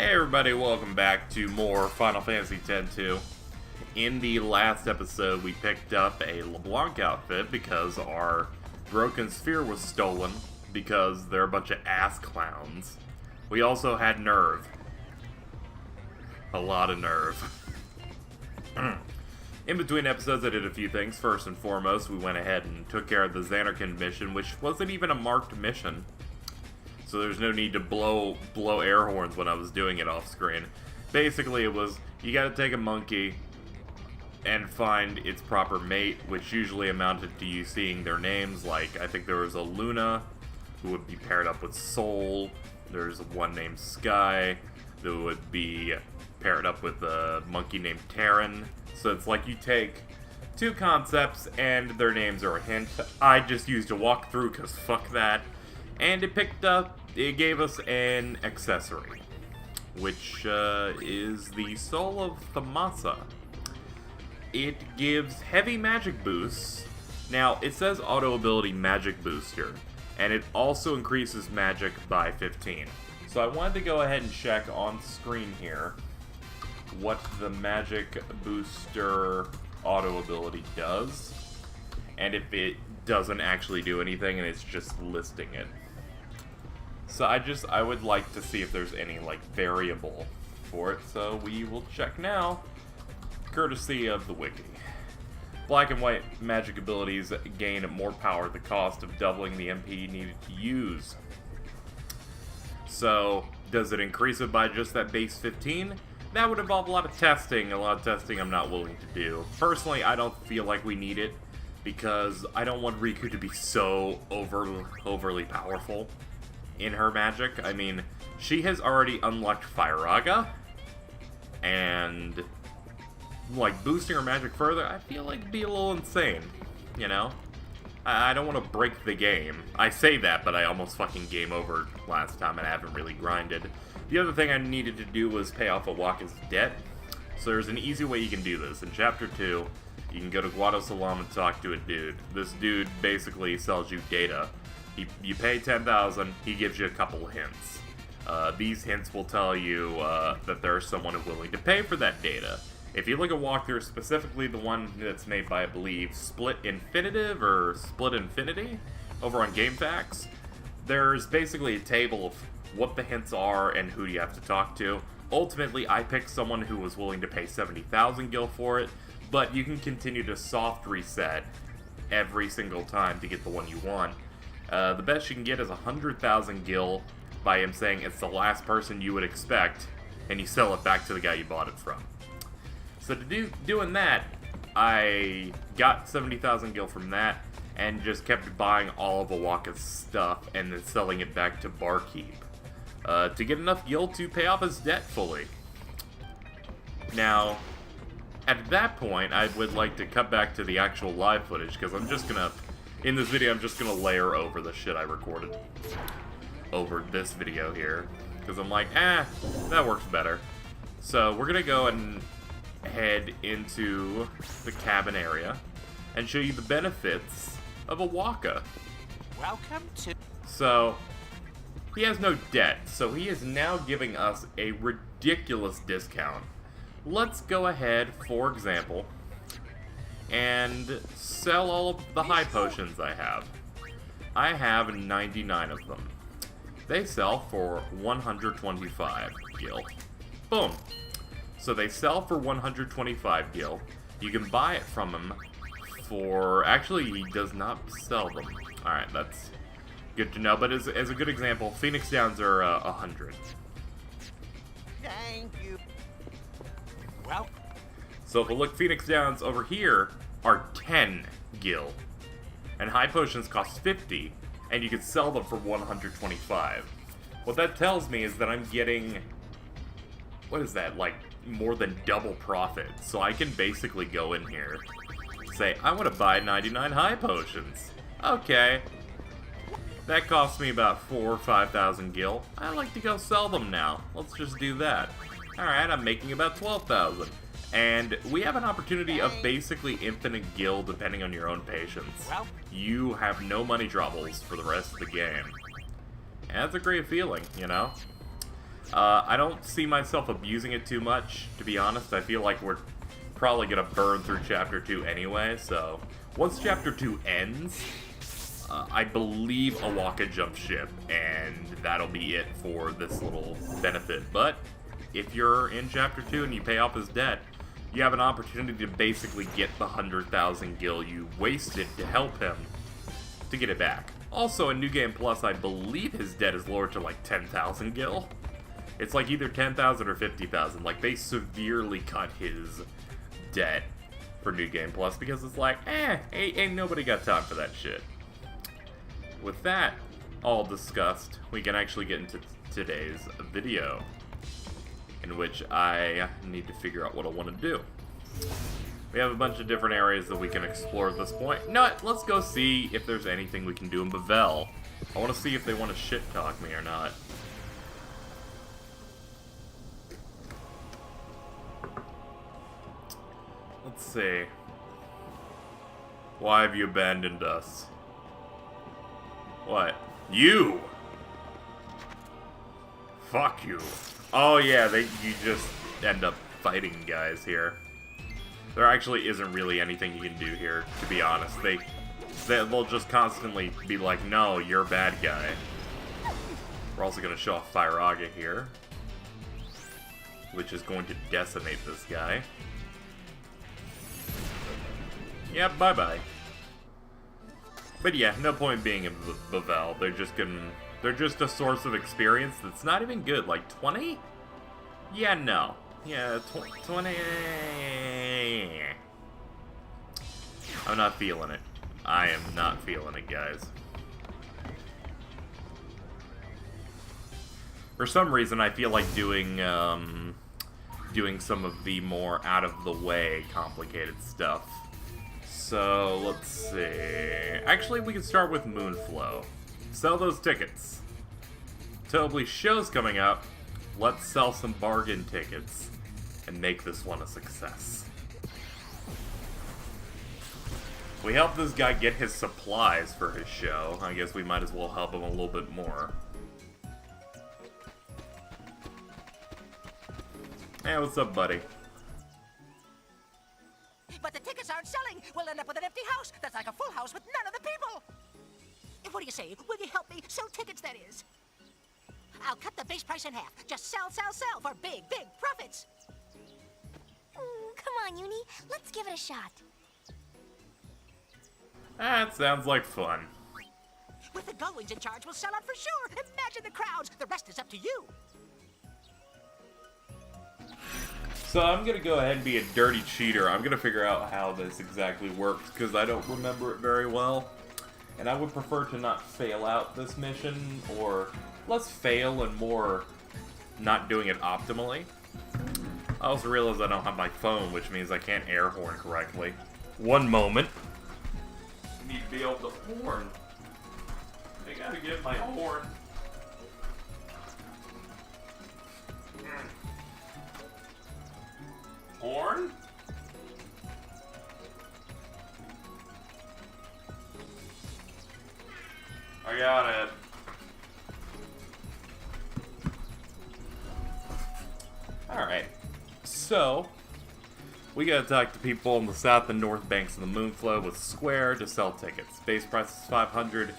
Hey everybody, welcome back to more Final Fantasy X-2. In the last episode, we picked up a LeBlanc outfit because our broken sphere was stolen because they're a bunch of ass clowns. We also had nerve. A lot of nerve. In between episodes, I did a few things. First and foremost, we went ahead and took care of the Xanarkand mission, which wasn't even a marked mission. So there's no need to blow air horns when I was doing it off screen. Basically, it was, you gotta take a monkey and find its proper mate, which usually amounted to you seeing their names. Like, I think there was a Luna, who would be paired up with Soul. There's one named Sky, who would be paired up with a monkey named Terran. So it's like you take two concepts and their names are a hint. I just used a walkthrough because fuck that. And it gave us an accessory, which is the Soul of Thamasa. It gives heavy magic boosts. Now, it says auto ability magic booster, and it also increases magic by 15. So I wanted to go ahead and check on screen here what the magic booster auto ability does, and if it doesn't actually do anything and it's just listing it. So I would like to see if there's any, like, variable for it, so we will check now, courtesy of the wiki. Black and white magic abilities gain more power at the cost of doubling the MP needed to use. So, does it increase it by just that base 15? That would involve a lot of testing I'm not willing to do. Personally, I don't feel like we need it, because I don't want Riku to be so overly powerful in her magic. I mean, she has already unlocked Firaga, and, like, boosting her magic further, I feel like it'd be a little insane, you know? I don't want to break the game. I say that, but I almost fucking game over last time, and I haven't really grinded. The other thing I needed to do was pay off Wakka's debt, so there's an easy way you can do this. In Chapter 2, you can go to Guadosalam and talk to a dude. This dude basically sells you data. You pay 10,000, he gives you a couple of hints. These hints will tell you that there's someone willing to pay for that data. If you look at walkthrough, specifically the one that's made by, I believe, Split Infinitive or Split Infinity over on GameFAQs, there's basically a table of what the hints are and who you have to talk to. Ultimately, I picked someone who was willing to pay 70,000 gil for it, but you can continue to soft reset every single time to get the one you want. The best you can get is 100,000 gil by him saying it's the last person you would expect, and you sell it back to the guy you bought it from. So to doing that, I got 70,000 gil from that, and just kept buying all of Wakka's stuff, and then selling it back to Barkeep, to get enough gil to pay off his debt fully. Now, at that point, I would like to cut back to the actual live footage, because in this video, I'm just gonna layer over the shit I recorded over this video here, because I'm like, that works better. So we're gonna go and head into the cabin area and show you the benefits of a Wakka. Welcome to... So, he has no debt, so he is now giving us a ridiculous discount. Let's go ahead, for example, and sell all of the high potions I have. I have 99 of them. They sell for 125 gil. Boom. So they sell for 125 gil. You can buy it from him for... Actually, he does not sell them. Alright, that's good to know. But as a good example, Phoenix Downs are 100. Thank you. Well... So if we look, Phoenix Downs over here are 10 gil. And high potions cost 50, and you can sell them for 125. What that tells me is that I'm getting... What is that, like, more than double profit. So I can basically go in here, say, I want to buy 99 high potions. Okay. That cost me about 4,000 or 5,000 gil. I like to go sell them now. Let's just do that. Alright, I'm making about 12,000. And we have an opportunity of basically infinite gil depending on your own patience. You have no money troubles for the rest of the game. And that's a great feeling, you know? I don't see myself abusing it too much, to be honest. I feel like we're probably gonna burn through Chapter 2 anyway, so... Once Chapter 2 ends, I believe a Wakka jumps ship, and that'll be it for this little benefit. But, if you're in Chapter 2 and you pay off his debt, you have an opportunity to basically get the 100,000 gil you wasted to help him to get it back. Also, in New Game Plus, I believe his debt is lowered to like 10,000 gil. It's like either 10,000 or 50,000. Like, they severely cut his debt for New Game Plus because it's like, ain't nobody got time for that shit. With that all discussed, we can actually get into today's video, in which I need to figure out what I want to do. We have a bunch of different areas that we can explore at this point. You know what? Let's go see if there's anything we can do in Bevelle. I want to see if they want to shit-talk me or not. Let's see. Why have you abandoned us? What? You! Fuck you. Oh yeah, you just end up fighting guys here. There actually isn't really anything you can do here, to be honest. They'll just constantly be like, no, you're a bad guy. We're also going to show off Firaga here, which is going to decimate this guy. Yeah, bye-bye. But yeah, no point being in Bevelle. They're just a source of experience that's not even good. Like, 20? Yeah, no. Yeah, 20... I'm not feeling it. I am not feeling it, guys. For some reason, I feel like doing some of the more out-of-the-way complicated stuff. So, let's see... Actually, we can start with Moonflow. Sell those tickets. Tobli show's coming up. Let's sell some bargain tickets and make this one a success. We helped this guy get his supplies for his show. I guess we might as well help him a little bit more. Hey, what's up, buddy? But the tickets aren't selling. We'll end up with an empty house. That's like a full house with none of the people. What do you say? Will you help me sell tickets, that is? I'll cut the base price in half. Just sell, sell, sell for big, big profits. Come on, Uni. Let's give it a shot. That sounds like fun. With the Gullwings in charge, we'll sell out for sure. Imagine the crowds. The rest is up to you. So I'm gonna go ahead and be a dirty cheater. I'm gonna figure out how this exactly works, because I don't remember it very well. And I would prefer to not fail out this mission, or less fail and more not doing it optimally. I also realize I don't have my phone, which means I can't air horn correctly. One moment. I need to be able to horn. I gotta get my horn. Horn? I got it. Alright. So, we gotta talk to people on the south and north banks of the Moonflow with Square to sell tickets. Base price is 500,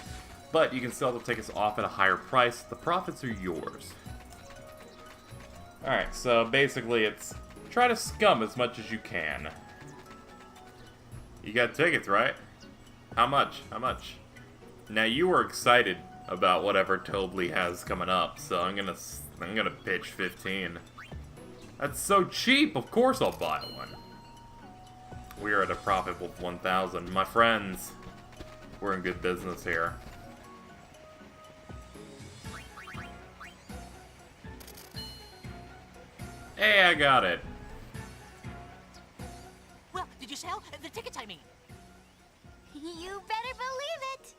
but you can sell the tickets off at a higher price. The profits are yours. Alright, so basically it's try to scum as much as you can. You got tickets, right? How much? How much? Now you were excited about whatever Tobli has coming up, so I'm gonna pitch 15. That's so cheap. Of course I'll buy one. We are at a profit of 1,000. My friends, we're in good business here. Hey, I got it. Well, did you sell? The tickets, I mean. You better believe it.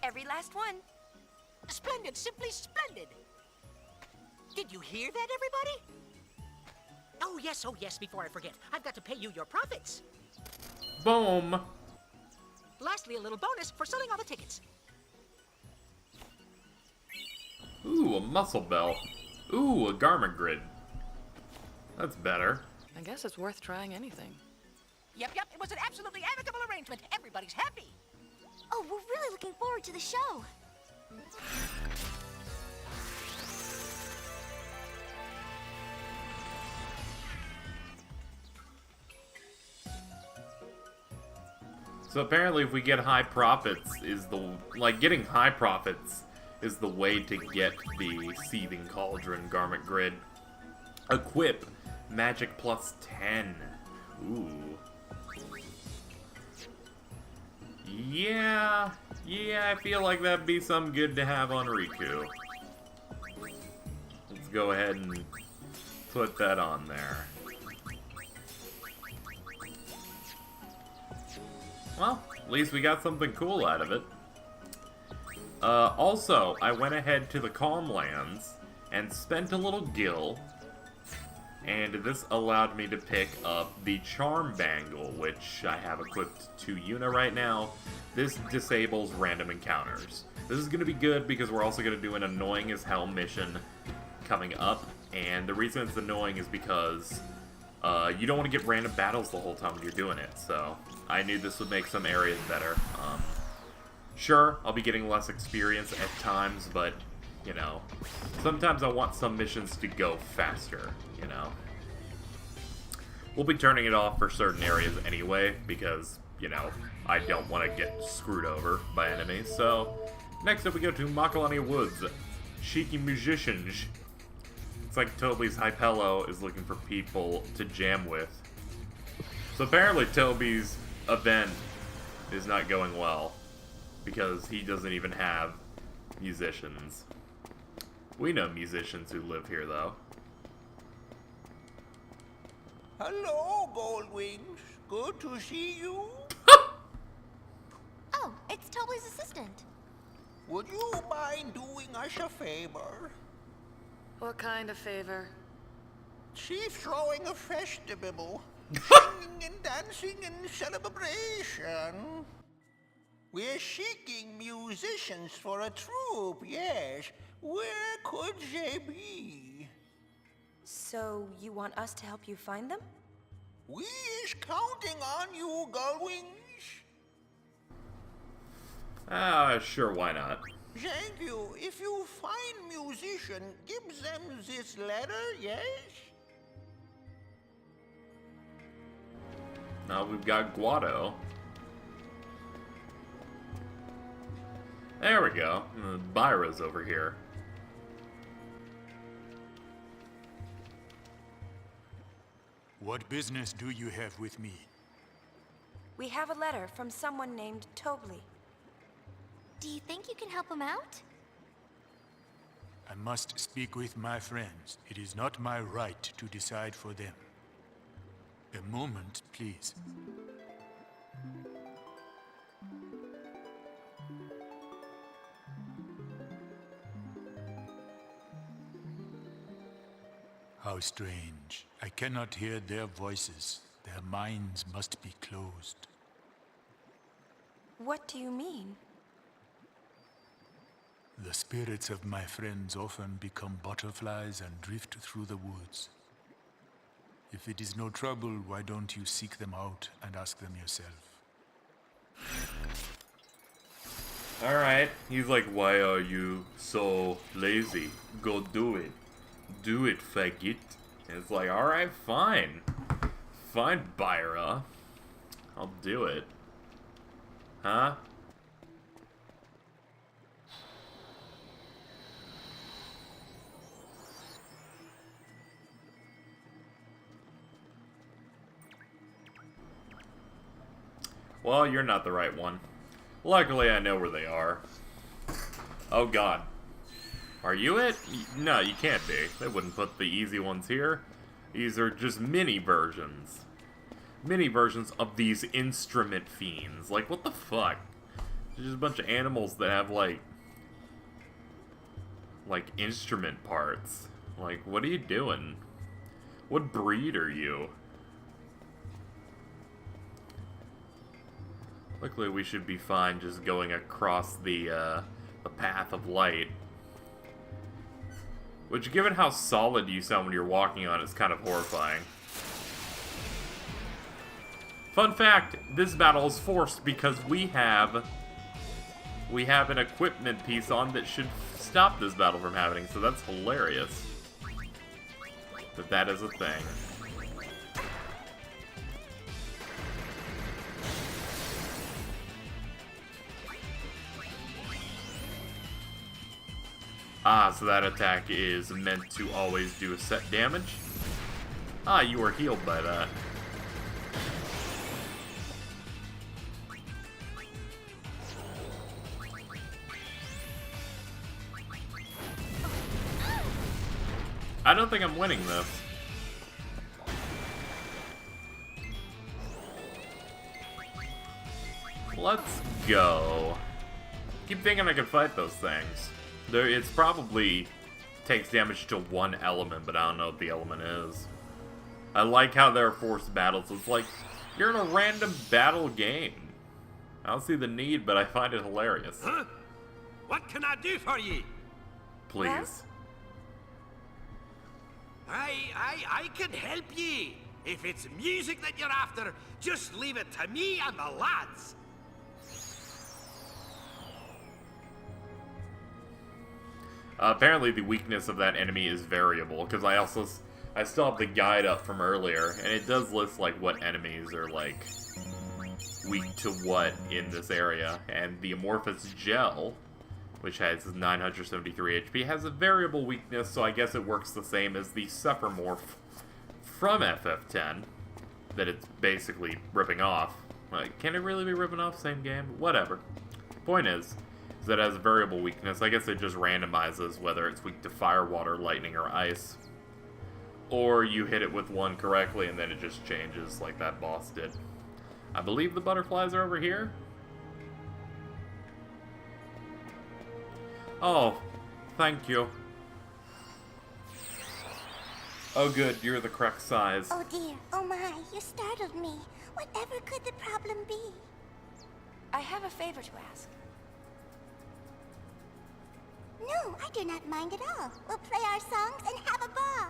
Every last one. Splendid, simply splendid. Did you hear that, everybody? Oh yes, before I forget. I've got to pay you your profits. Boom. Lastly, a little bonus for selling all the tickets. Ooh, a muscle belt. Ooh, a garment grid. That's better. I guess it's worth trying anything. Yep, it was an absolutely amicable arrangement. Everybody's happy. Oh, we're really looking forward to the show. So apparently if we get high profits getting high profits is the way to get the Seething Cauldron garment grid. Equip magic plus 10. Ooh. Yeah, I feel like that'd be some good to have on Riku. Let's go ahead and put that on there. Well, at least we got something cool out of it. Also, I went ahead to the Calm Lands and spent a little gil, and this allowed me to pick up the Charm Bangle, which I have equipped to Yuna right now. This disables random encounters. This is going to be good because we're also going to do an annoying as hell mission coming up, and the reason it's annoying is because you don't want to get random battles the whole time when you're doing it, so I knew this would make some areas better. Sure, I'll be getting less experience at times, but, you know, sometimes I want some missions to go faster, you know. We'll be turning it off for certain areas anyway, because, you know, I don't want to get screwed over by enemies. So, next up we go to Macalania Woods. Cheeky Musicians. It's like Tobli's Hypello is looking for people to jam with. So apparently Toby's event is not going well, because he doesn't even have musicians. We know musicians who live here, though. Hello, Goldwings. Good to see you. Oh, it's Tobli's assistant. Would you mind doing us a favor? What kind of favor? She's throwing a festival. Singing and dancing in celebration. We're seeking musicians for a troupe, yes. Where could they be? So, you want us to help you find them? We is counting on you, Gullwings. Sure, why not? Thank you. If you find musician, give them this letter, yes? Now we've got Guado. There we go. Byra's over here. What business do you have with me? We have a letter from someone named Tobli. Do you think you can help him out? I must speak with my friends. It is not my right to decide for them. A moment, please. How strange. I cannot hear their voices. Their minds must be closed. What do you mean? The spirits of my friends often become butterflies and drift through the woods. If it is no trouble, why don't you seek them out and ask them yourself? Alright. He's like, why are you so lazy? Go do it. Do it, faggot. And it's like, alright, fine. Fine, Byra. I'll do it. Huh? Well, you're not the right one. Luckily, I know where they are. Oh god. Are you it? No, you can't be. They wouldn't put the easy ones here. These are just mini versions. Mini versions of these instrument fiends. Like, what the fuck? There's just a bunch of animals that have, like, instrument parts. Like, what are you doing? What breed are you? Luckily, we should be fine just going across the path of light. Which, given how solid you sound when you're walking on, is kind of horrifying. Fun fact, this battle is forced because we have an equipment piece on that should stop this battle from happening, so that's hilarious. That is a thing. Ah, so that attack is meant to always do a set damage? Ah, you were healed by that. I don't think I'm winning this. Let's go. Keep thinking I can fight those things. It's probably takes damage to one element, but I don't know what the element is. I like how there are forced battles. It's like you're in a random battle game. I don't see the need, but I find it hilarious. Huh? What can I do for ye? Please. I can help ye. If it's music that you're after, just leave it to me and the lads. Apparently the weakness of that enemy is variable, because I still have the guide up from earlier, and it does list like what enemies are like weak to what in this area, and the amorphous gel, which has 973 HP, has a variable weakness, so I guess it works the same as the Sephiroth from FF10, that it's basically ripping off. Like, can it really be ripping off? Same game? Whatever. Point is that it has a variable weakness. I guess it just randomizes whether it's weak to fire, water, lightning, or ice. Or you hit it with one correctly and then it just changes like that boss did. I believe the butterflies are over here. Oh, thank you. Oh good, you're the correct size. Oh dear, oh my, you startled me. Whatever could the problem be? I have a favor to ask. No, I do not mind at all. We'll play our songs and have a ball.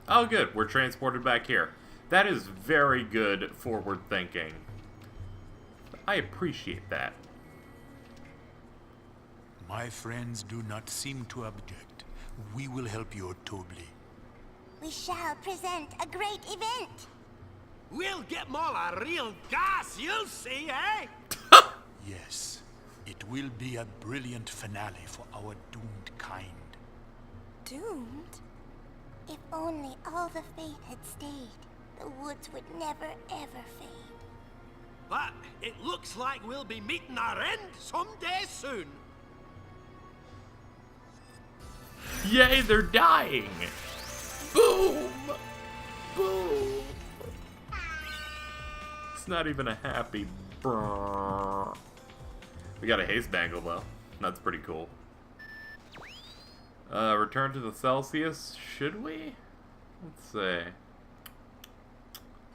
Oh good, we're transported back here. That is very good forward thinking. I appreciate that. My friends do not seem to object. We will help you, Tobli. We shall present a great event. We'll get them all a real gas, you'll see, eh? Yes, it will be a brilliant finale for our doomed kind. Doomed? If only all the faith had stayed, the woods would never ever fade. But it looks like we'll be meeting our end someday soon. Yay, they're dying! Boom! Boom! It's not even a happy brrr. We got a haste bangle though. That's pretty cool. Return to the Celsius, should we? Let's see.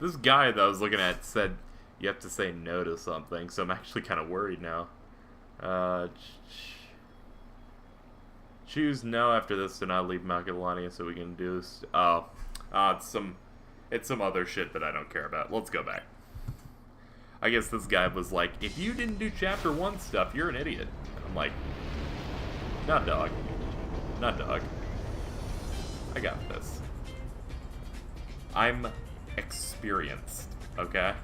This guy that I was looking at said you have to say no to something, so I'm actually kind of worried now. Choose no after this to not leave Macalania so we can do this. Oh, it's some other shit that I don't care about. Let's go back. I guess this guy was like, if you didn't do chapter 1 stuff, you're an idiot. And I'm like, not dog. Not dog. I got this. I'm experienced, okay?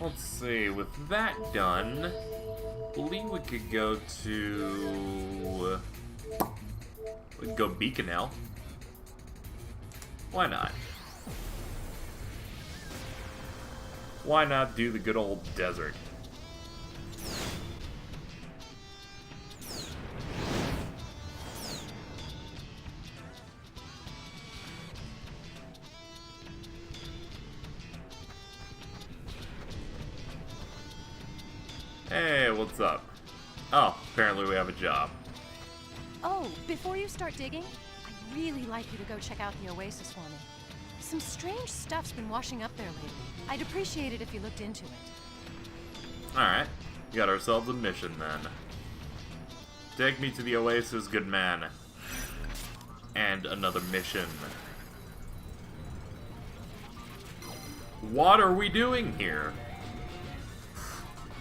Let's see, with that done, I believe we could go to... we could go Bikanel. Why not? Why not do the good old desert? what's up? Oh, apparently we have a job. Oh, before you start digging, I'd really like you to go check out the oasis for me. Some strange stuff's been washing up there lately. I'd appreciate it if you looked into it. Alright, we got ourselves a mission then. Take me to the oasis, good man. And another mission. What are we doing here?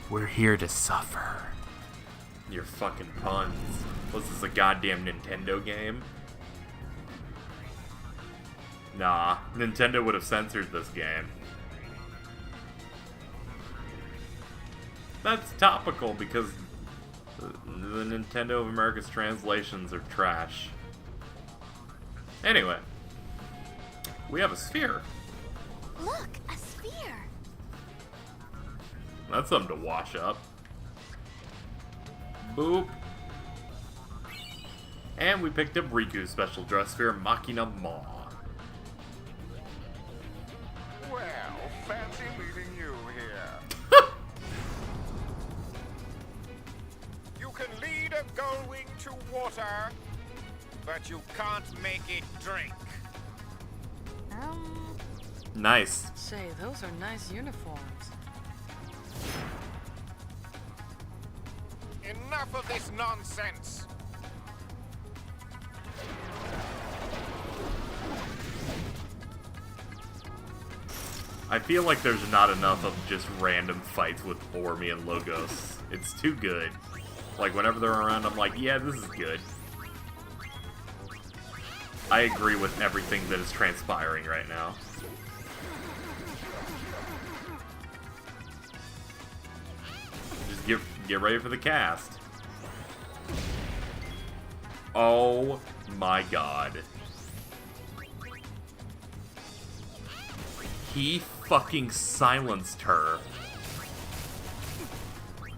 We're here to suffer. Your fucking puns. Was this a goddamn Nintendo game? Nah, Nintendo would have censored this game. That's topical because the Nintendo of America's translations are trash. Anyway, we have a sphere. Look, a sphere. That's something to wash up. Boop. And we picked up Riku's special dress sphere, Machina Maw. Well, fancy meeting you here. You can lead a gullwing to water, but you can't make it drink. Nice. Say, those are nice uniforms. Enough of this nonsense. I feel like there's not enough of just random fights with Ormi and Logos. It's too good. Like, whenever they're around, I'm like, yeah, this is good. I agree with everything that is transpiring right now. Just get ready for the cast. Oh my god. He fucking silenced her.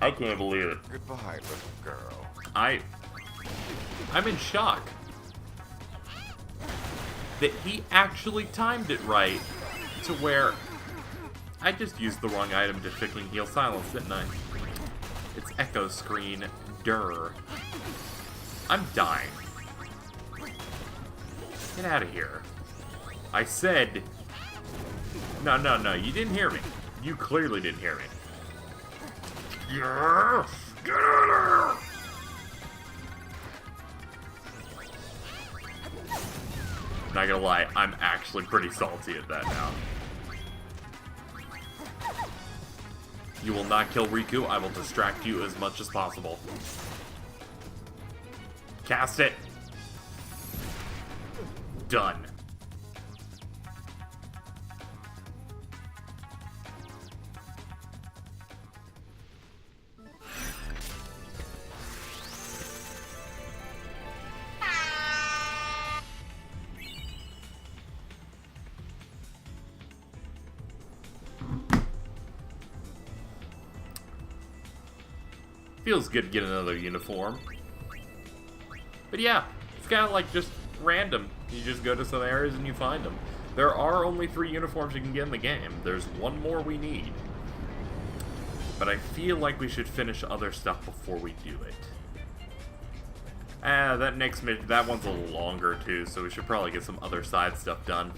I can't believe it. Goodbye, little girl. I'm in shock. That he actually timed it right to where I just used the wrong item to fucking heal silence, didn't I? It's echo screen. Durr. I'm dying. Get out of here. I said... No, you didn't hear me. You clearly didn't hear me. Yes! Get out of here! Not gonna lie, I'm actually pretty salty at that now. You will not kill Riku, I will distract you as much as possible. Cast it! Done. Feels good to get another uniform. But yeah, it's kind of like just random. You just go to some areas and you find them. There are only 3 uniforms you can get in the game. There's one more we need. But I feel like we should finish other stuff before we do it. That next mission, that one's a little longer too, so we should probably get some other side stuff done.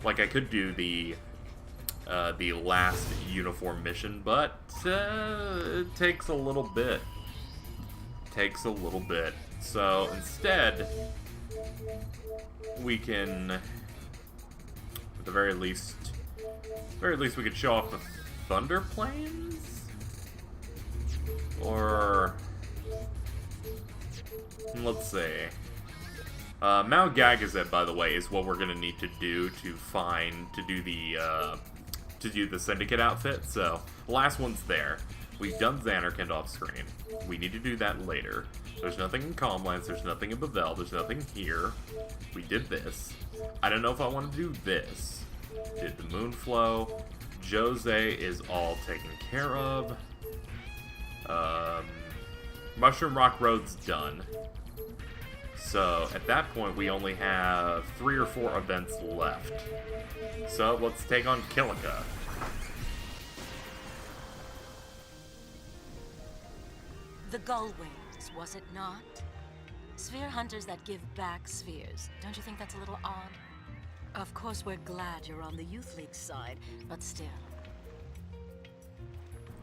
Like I could do the last uniform mission, but it takes a little bit. So instead, we can, at the very least we could show off the Thunder Plains? Or, let's see. Mount Gagazet, by the way, is what we're gonna need to do to do the Syndicate outfit. So, the last one's there. We've done Xanarkand off screen. We need to do that later. There's nothing in Calmlands, there's nothing in Bevelle, there's nothing here. We did this. I don't know if I want to do this. Did the Moonflow. Jose is all taken care of. Mushroom Rock Road's done. So, at that point, we only have 3 or 4 events left. So, let's take on Kilika. The gull wings, was it not? Sphere hunters that give back spheres. Don't you think that's a little odd? Of course, we're glad you're on the Youth League side, but still.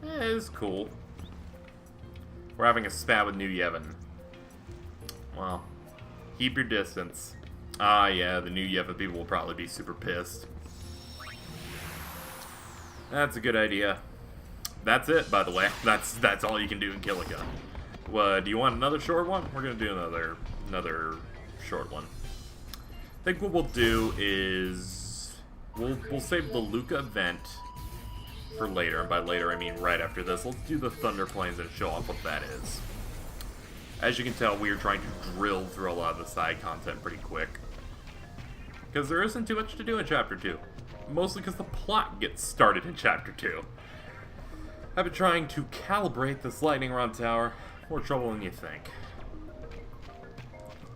It's cool. We're having a spat with New Yevon. Well, keep your distance. Ah, yeah, the New Yevon people will probably be super pissed. That's a good idea. That's it, by the way. That's all you can do in Kilika. Do you want another short one? We're gonna do another short one. I think what we'll do is we'll save the Luca event for later, and by later I mean right after this. Let's do the Thunder Plains and show off what that is. As you can tell, we are trying to drill through a lot of the side content pretty quick, because there isn't too much to do in Chapter 2. Mostly because the plot gets started in Chapter 2. I've been trying to calibrate this lightning rod tower. More trouble than you think.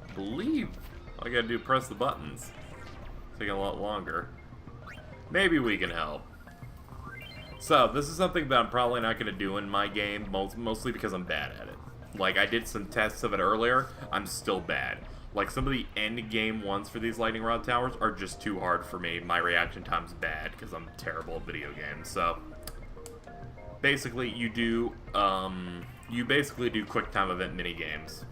I believe all I gotta do is press the buttons. It's taking a lot longer. Maybe we can help. So, this is something that I'm probably not gonna do in my game, mostly because I'm bad at it. Like, I did some tests of it earlier, I'm still bad. Like, some of the end game ones for these lightning rod towers are just too hard for me. My reaction time's bad, because I'm terrible at video games, so... Basically, you basically do quick time event mini games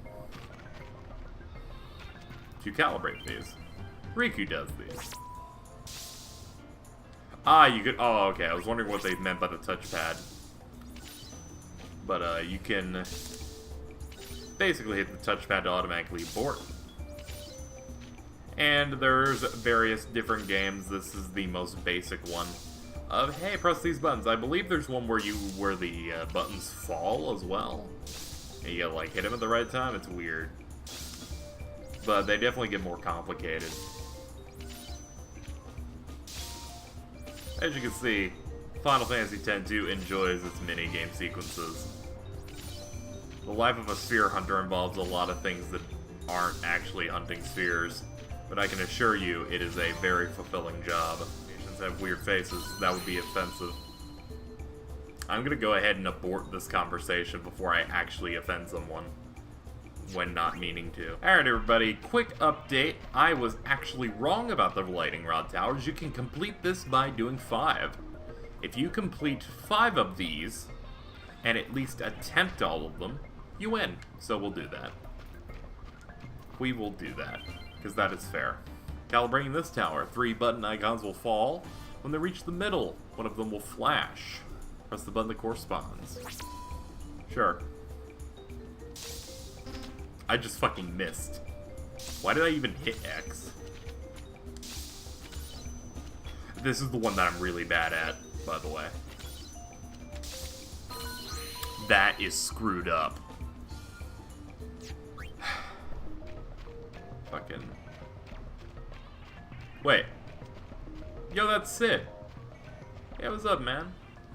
to calibrate these. Riku does these. Ah, you could. Oh, okay. I was wondering what they meant by the touchpad. But you can basically hit the touchpad to automatically abort. And there's various different games. This is the most basic one. Hey, press these buttons. I believe there's one where the buttons fall as well. And you gotta, like, hit them at the right time. It's weird. But they definitely get more complicated. As you can see, Final Fantasy X-2 enjoys its mini-game sequences. The life of a sphere hunter involves a lot of things that aren't actually hunting spheres, but I can assure you it is a very fulfilling job. Have weird faces, that would be offensive. I'm gonna go ahead and abort this conversation before I actually offend someone, when not meaning to. Alright everybody, quick update. I was actually wrong about the lightning rod towers. You can complete this by doing 5. If you complete 5 of these, and at least attempt all of them, you win. So we'll do that. We will do that, because that is fair. Calibrating this tower, 3 button icons will fall. When they reach the middle, one of them will flash. Press the button that corresponds. Sure. I just fucking missed. Why did I even hit X? This is the one that I'm really bad at, by the way. That is screwed up. Fucking... Wait. Yo, that's Sid. Hey, what's up, man?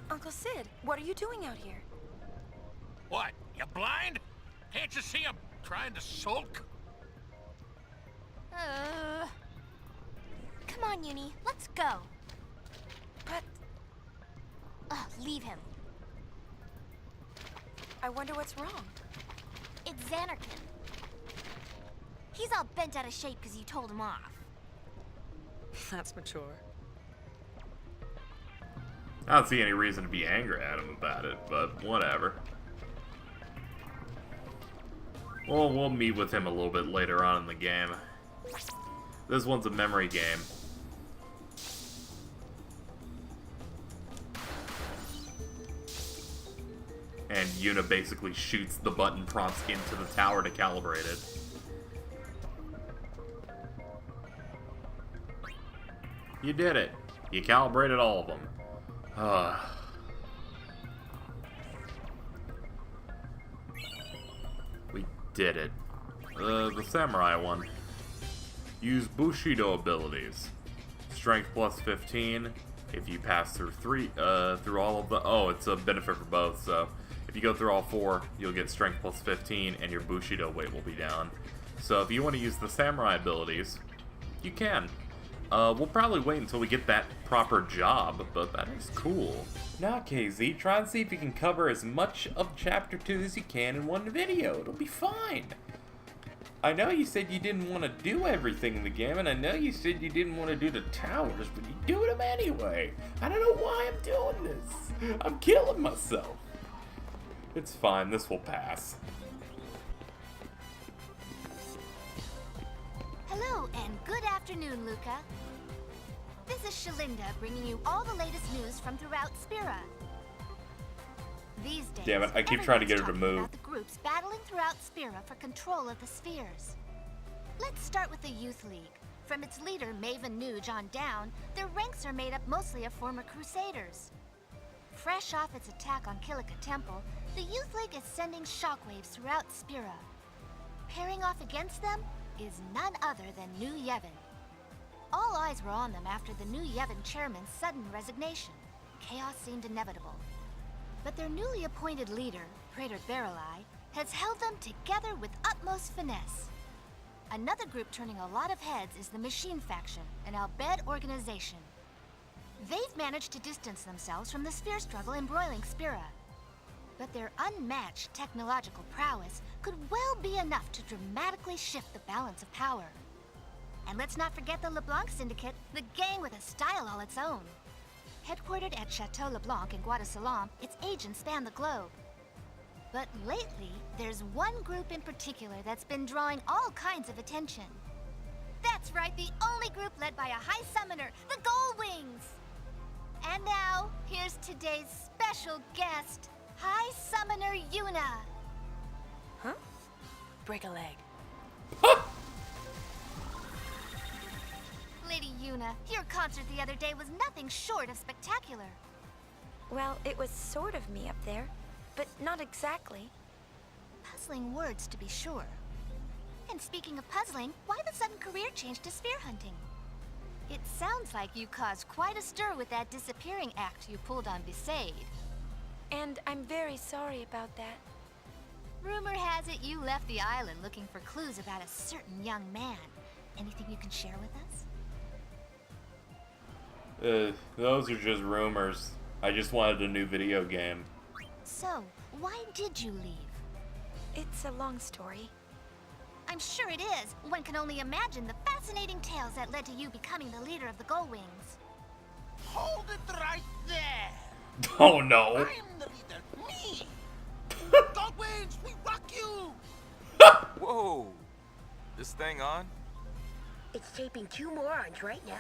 Uncle Sid, what are you doing out here? What? You blind? Can't you see I'm trying to sulk? Come on, Uni, let's go. But... leave him. I wonder what's wrong. It's Xanarkin. He's all bent out of shape because you told him off. That's mature. I don't see any reason to be angry at him about it, but whatever. Well, we'll meet with him a little bit later on in the game. This one's a memory game. And Yuna basically shoots the button prompts into the tower to calibrate it. You did it. You calibrated all of them. We did it. The samurai one. Use Bushido abilities. Strength plus 15. If you pass through through all of the... Oh, it's a benefit for both, so... If you go through all 4, you'll get Strength plus 15, and your Bushido weight will be down. So if you want to use the samurai abilities, you can. We'll probably wait until we get that proper job, but that is cool. Now, KZ, try and see if you can cover as much of Chapter 2 as you can in one video. It'll be fine. I know you said you didn't want to do everything in the game, and I know you said you didn't want to do the towers, but you're doing them anyway. I don't know why I'm doing this. I'm killing myself. It's fine, this will pass. Hello and good afternoon, Luca. This is Shalinda bringing you all the latest news from throughout Spira. These days, damn it, I keep trying to get her to everyone's move. talking about the groups battling throughout Spira for control of the spheres. Let's start with the Youth League. From its leader, Maven Nuge, on down, their ranks are made up mostly of former Crusaders. Fresh off its attack on Kilika Temple, the Youth League is sending shockwaves throughout Spira. Pairing off against them is none other than New Yevon. All eyes were on them after the New Yevon chairman's sudden resignation. Chaos seemed inevitable. But their newly appointed leader, Praetor Berelai, has held them together with utmost finesse. Another group turning a lot of heads is the Machine Faction, an Albed organization. They've managed to distance themselves from the sphere struggle embroiling Spira. But their unmatched technological prowess could well be enough to dramatically shift the balance of power. And let's not forget the LeBlanc Syndicate, the gang with a style all its own. Headquartered at Chateau LeBlanc in Guadalcanal, its agents span the globe. But lately, there's one group in particular that's been drawing all kinds of attention. That's right, the only group led by a High Summoner, the Goldwings! And now, here's today's special guest, High Summoner Yuna. Huh? Break a leg. Lady Yuna, your concert the other day was nothing short of spectacular. Well, it was sort of me up there, but not exactly. Puzzling words, to be sure. And speaking of puzzling, why the sudden career change to spear hunting? It sounds like you caused quite a stir with that disappearing act you pulled on Besaid. And I'm very sorry about that. Rumor has it you left the island looking for clues about a certain young man. Anything you can share with us? Those are just rumors. I just wanted a new video game. So, why did you leave? It's a long story. I'm sure it is. One can only imagine the fascinating tales that led to you becoming the leader of the Goldwings. Hold it right there! Oh no! I'm the leader, me! Goldwings, we rock you! Whoa! This thing on? It's taping 2 morons right now.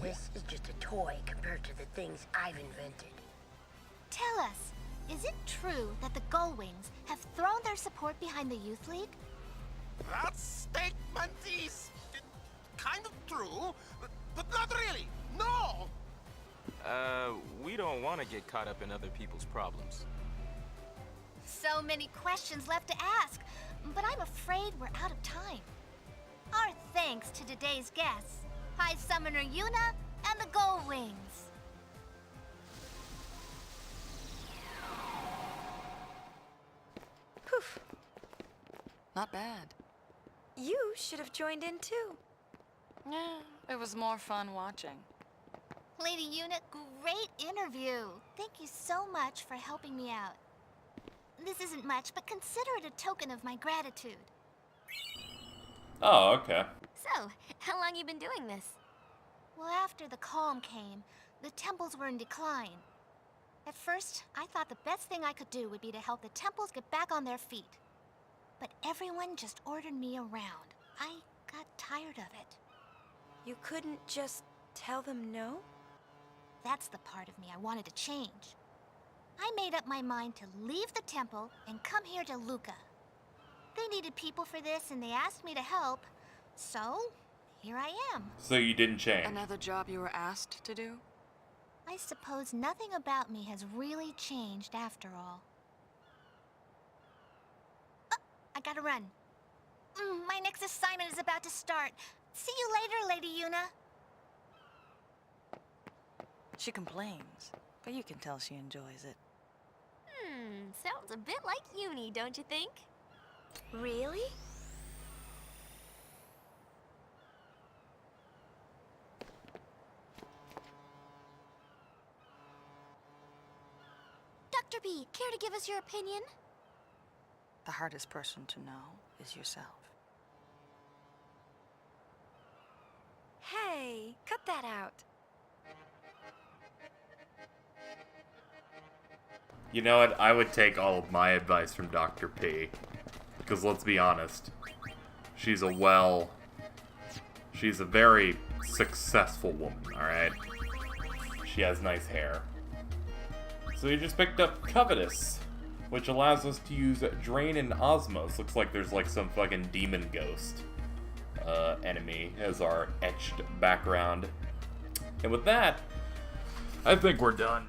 This is just a toy compared to the things I've invented. Tell us, is it true that the Goldwings have thrown their support behind the Youth League? That statement is kind of true, but not really. No! We don't want to get caught up in other people's problems. So many questions left to ask, but I'm afraid we're out of time. Our thanks to today's guests, High Summoner Yuna and the Goldwings. Poof. Not bad. You should have joined in too. Yeah, it was more fun watching. Lady Yuna, great interview. Thank you so much for helping me out. This isn't much, but consider it a token of my gratitude. Oh, okay. So, how long you been doing this? Well, after the calm came, the temples were in decline. At first, I thought the best thing I could do would be to help the temples get back on their feet. But everyone just ordered me around. I got tired of it. You couldn't just tell them no? That's the part of me I wanted to change. I made up my mind to leave the temple and come here to Luca. They needed people for this and they asked me to help, so here I am. So you didn't change? Another job you were asked to do? I suppose nothing about me has really changed after all. Oh, I gotta run. My next assignment is about to start. See you later, Lady Yuna. She complains, but you can tell she enjoys it. Sounds a bit like Uni, don't you think? Really? Dr. B, care to give us your opinion? The hardest person to know is yourself. Hey, cut that out. You know what? I would take all of my advice from Dr. P. Because let's be honest, she's a very successful woman, alright? She has nice hair. So we just picked up Covetous, which allows us to use Drain and Osmos. Looks like there's like some fucking demon ghost enemy as our etched background. And with that, I think we're done.